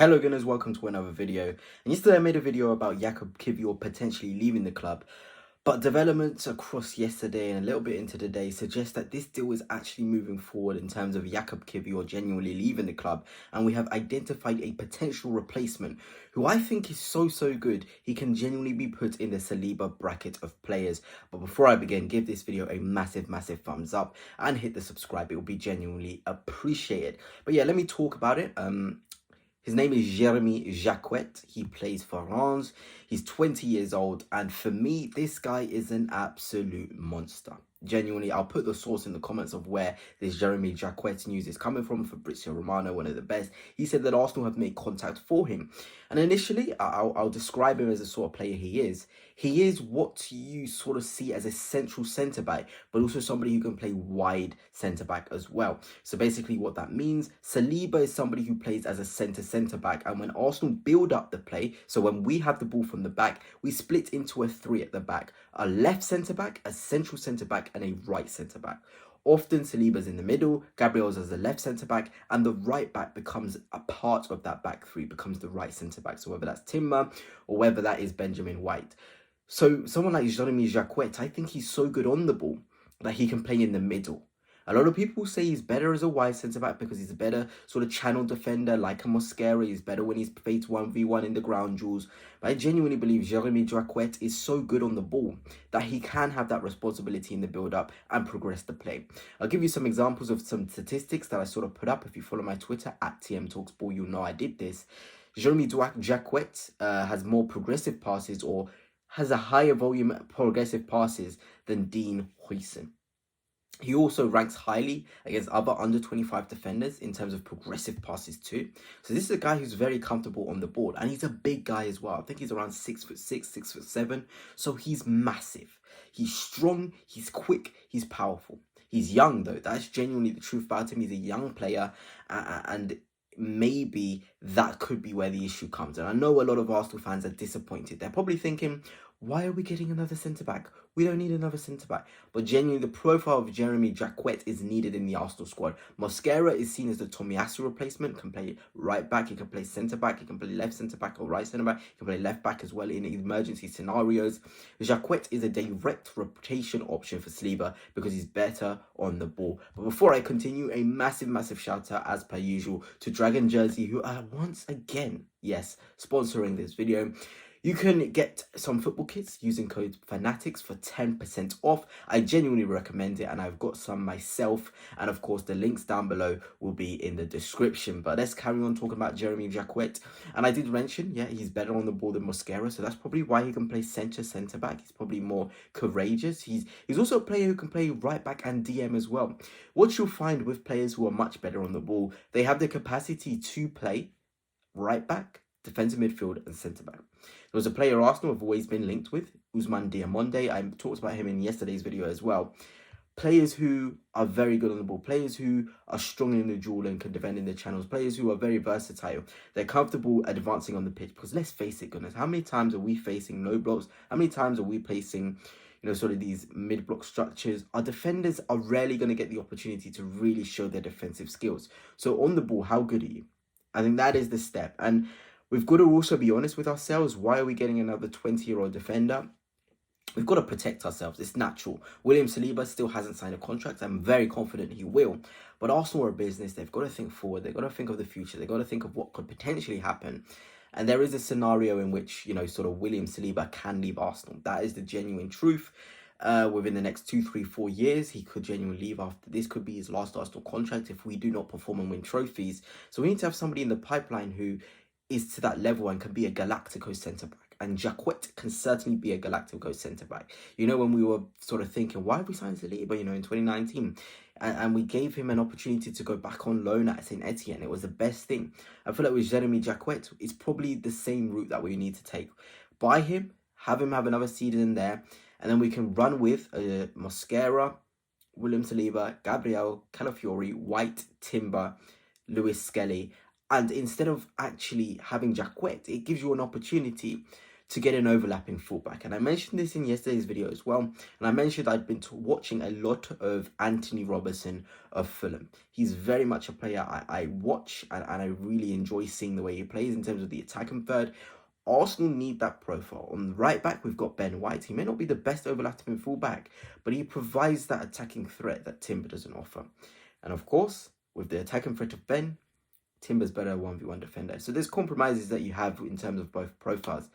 Hello gunners, welcome to another video. And yesterday I made a video about Jakub Kiwior potentially leaving the club. But developments across yesterday and a little bit into the day suggest that this deal is actually moving forward in terms of Jakub Kiwior genuinely leaving the club. And we have identified a potential replacement who I think is so good. He can genuinely be put in the Saliba bracket of players. But before I begin, give this video a massive thumbs up and hit the subscribe. It will be genuinely appreciated. But yeah, let me talk about it. His name is Jeremy Jacquet. He plays for Reims. He's 20 years old. And for me, this guy is an absolute monster. Genuinely, I'll put the source in the comments of where this Jeremy Jacquet news is coming from. Fabrizio Romano, one of the best. He said that Arsenal have made contact for him. And initially, I'll describe him as the sort of player he is. He is what you sort of see as a central centre-back, but also somebody who can play wide centre-back as well. So basically what that means, Saliba is somebody who plays as a centre-back. And when Arsenal build up the play, so when we have the ball from the back, we split into a three at the back. A left centre-back, a central centre-back, and a right centre-back. Often Saliba's in the middle, Gabriel's as the left centre-back, and the right back becomes a part of that back three, becomes the right centre-back. So whether that's Timber or whether that is Benjamin White. So someone like Jeremy Jacquet, I think he's so good on the ball that he can play in the middle. A lot of people say he's better as a wide centre-back because he's a better sort of channel defender like a Mosquera. He's better when he's faced 1v1 in the ground duels. But I genuinely believe Jeremy Jacquet is so good on the ball that he can have that responsibility in the build-up and progress the play. I'll give you some examples of some statistics that I sort of put up. If you follow my Twitter, @TMTalksBall, you'll know I did this. Jeremy Jacquet has more progressive passes or has a higher volume of progressive passes than Dean Huijsen. He also ranks highly against other under 25 defenders in terms of progressive passes too. So this is a guy who's very comfortable on the board, and he's a big guy as well. I think he's around 6'6", 6'7". So he's massive. He's strong, he's quick, he's powerful. He's young though. That's genuinely the truth about him. He's a young player, and maybe that could be where the issue comes. And I know a lot of Arsenal fans are disappointed. They're probably thinking, why are we getting another centre-back? We don't need another centre-back. But genuinely, the profile of Jeremy Jacquet is needed in the Arsenal squad. Mosquera is seen as the Tomiyasu replacement. Can play right back, he can play centre-back, he can play left centre-back or right centre-back. He can play left back as well in emergency scenarios. Jacquet is a direct rotation option for Saliba because he's better on the ball. But before I continue, a massive shout out as per usual to Dragon Jersey, who are once again, yes, sponsoring this video. You can get some football kits using code Fanatics for 10% off. I genuinely recommend it, and I've got some myself. And of course, the links down below will be in the description. But let's carry on talking about Jeremy Jacquet. And I did mention, yeah, he's better on the ball than Mosquera, so that's probably why he can play centre-back. He's probably more courageous. He's also a player who can play right back and DM as well. What you'll find with players who are much better on the ball, they have the capacity to play right back, defensive midfield, and centre-back. There was a player Arsenal have always been linked with, Ousmane Diamonde. I talked about him in yesterday's video as well. Players who are very good on the ball, players who are strong in the duel and can defend in the channels, players who are very versatile. They're comfortable advancing on the pitch because let's face it, goodness, how many times are we facing no blocks? How many times are we facing, sort of these mid-block structures? Our defenders are rarely going to get the opportunity to really show their defensive skills. So on the ball, how good are you? I think that is the step. And we've got to also be honest with ourselves. Why are we getting another 20-year-old defender? We've got to protect ourselves. It's natural. William Saliba still hasn't signed a contract. I'm very confident he will. But Arsenal are a business. They've got to think forward. They've got to think of the future. They've got to think of what could potentially happen. And there is a scenario in which, sort of William Saliba can leave Arsenal. That is the genuine truth. Within the next 2, 3, 4 years, he could genuinely leave after this. Could be his last Arsenal contract if we do not perform and win trophies. So we need to have somebody in the pipeline who is to that level and can be a Galactico centre-back. And Jacquet can certainly be a Galactico centre-back. When we were sort of thinking, why have we signed Saliba, in 2019? And we gave him an opportunity to go back on loan at St. Etienne. It was the best thing. I feel like with Jeremy Jacquet, it's probably the same route that we need to take. Buy him have another season there, and then we can run with Mosquera, William Saliba, Gabriel, Calafiori, White, Timber, Lewis Skelly. And instead of actually having Jacquet, it gives you an opportunity to get an overlapping fullback. And I mentioned this in yesterday's video as well. And I mentioned I'd been watching a lot of Anthony Robertson of Fulham. He's very much a player I watch and I really enjoy seeing the way he plays in terms of the attacking third. Arsenal need that profile. On the right back, we've got Ben White. He may not be the best overlapping fullback, but he provides that attacking threat that Timber doesn't offer. And of course, with the attacking threat of Ben, Timber's better 1v1 defender. So there's compromises that you have in terms of both profiles.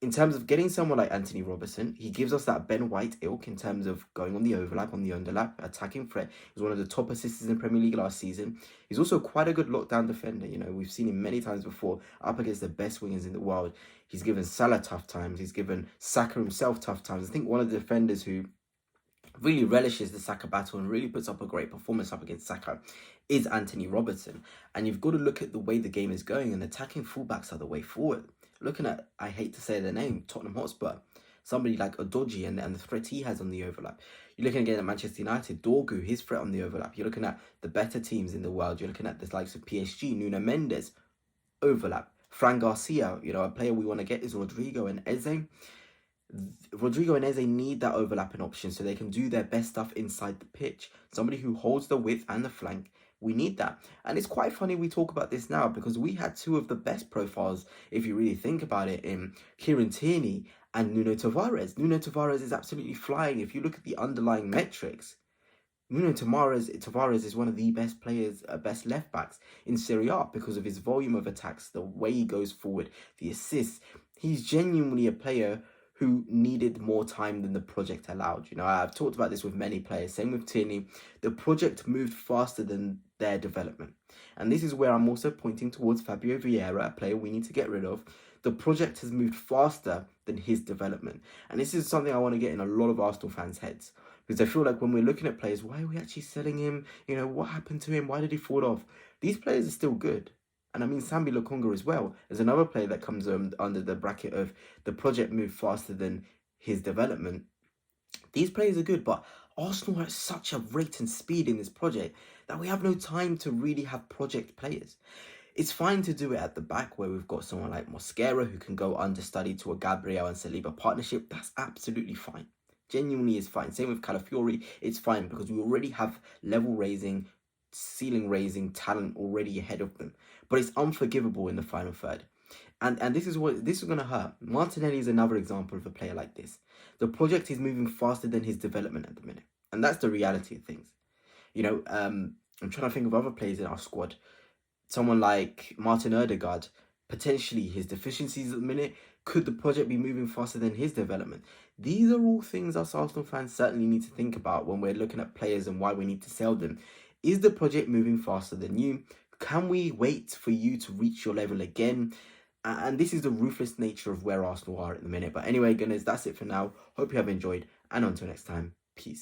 In terms of getting someone like Anthony Robertson, he gives us that Ben White ilk in terms of going on the overlap, on the underlap, attacking threat. He's one of the top assisters in the Premier League last season. He's also quite a good lockdown defender. You know, we've seen him many times before, up against the best wingers in the world. He's given Salah tough times. He's given Saka himself tough times. I think one of the defenders who really relishes the Saka battle and really puts up a great performance up against Saka is Anthony Robertson. And you've got to look at the way the game is going, and attacking fullbacks are the way forward. Looking at, I hate to say their name, Tottenham Hotspur, somebody like Odoji and the threat he has on the overlap. You're looking again at Manchester United, Dorgu, his threat on the overlap. You're looking at the better teams in the world. You're looking at the likes of PSG, Nuno Mendes, overlap. Fran Garcia, you know, a player we want to get is Rodrigo and Eze. Rodrigo and Eze need that overlapping option so they can do their best stuff inside the pitch. Somebody who holds the width and the flank. We need that. And it's quite funny we talk about this now because we had two of the best profiles, if you really think about it, in Kieran Tierney and Nuno Tavares. Nuno Tavares is absolutely flying. If you look at the underlying metrics, Nuno Tavares is one of the best players, best left backs in Serie A because of his volume of attacks, the way he goes forward, the assists. He's genuinely a player who needed more time than the project allowed. You know, I've talked about this with many players. Same with Tierney. The project moved faster than their development. And this is where I'm also pointing towards Fabio Vieira, a player we need to get rid of. The project has moved faster than his development. And this is something I want to get in a lot of Arsenal fans' heads. Because I feel like when we're looking at players, why are we actually selling him? You know, what happened to him? Why did he fall off? These players are still good. And I mean, Sambi Lokonga as well is another player that comes under the bracket of the project moved faster than his development. These players are good, but Arsenal are at such a rate and speed in this project that we have no time to really have project players. It's fine to do it at the back where we've got someone like Mosquera who can go understudy to a Gabriel and Saliba partnership. That's absolutely fine. Genuinely is fine. Same with Calafiori. It's fine because we already have level raising, ceiling raising talent already ahead of them. But it's unforgivable in the final third. And this is going to hurt. Martinelli is another example of a player like this. The project is moving faster than his development at the minute. And that's the reality of things. You know, I'm trying to think of other players in our squad. Someone like Martin Odegaard, potentially his deficiencies at the minute. Could the project be moving faster than his development? These are all things us Arsenal fans certainly need to think about when we're looking at players and why we need to sell them. Is the project moving faster than you? Can we wait for you to reach your level again? And this is the ruthless nature of where Arsenal are at the minute. But anyway, gunners, that's it for now. Hope you have enjoyed. And until next time, peace.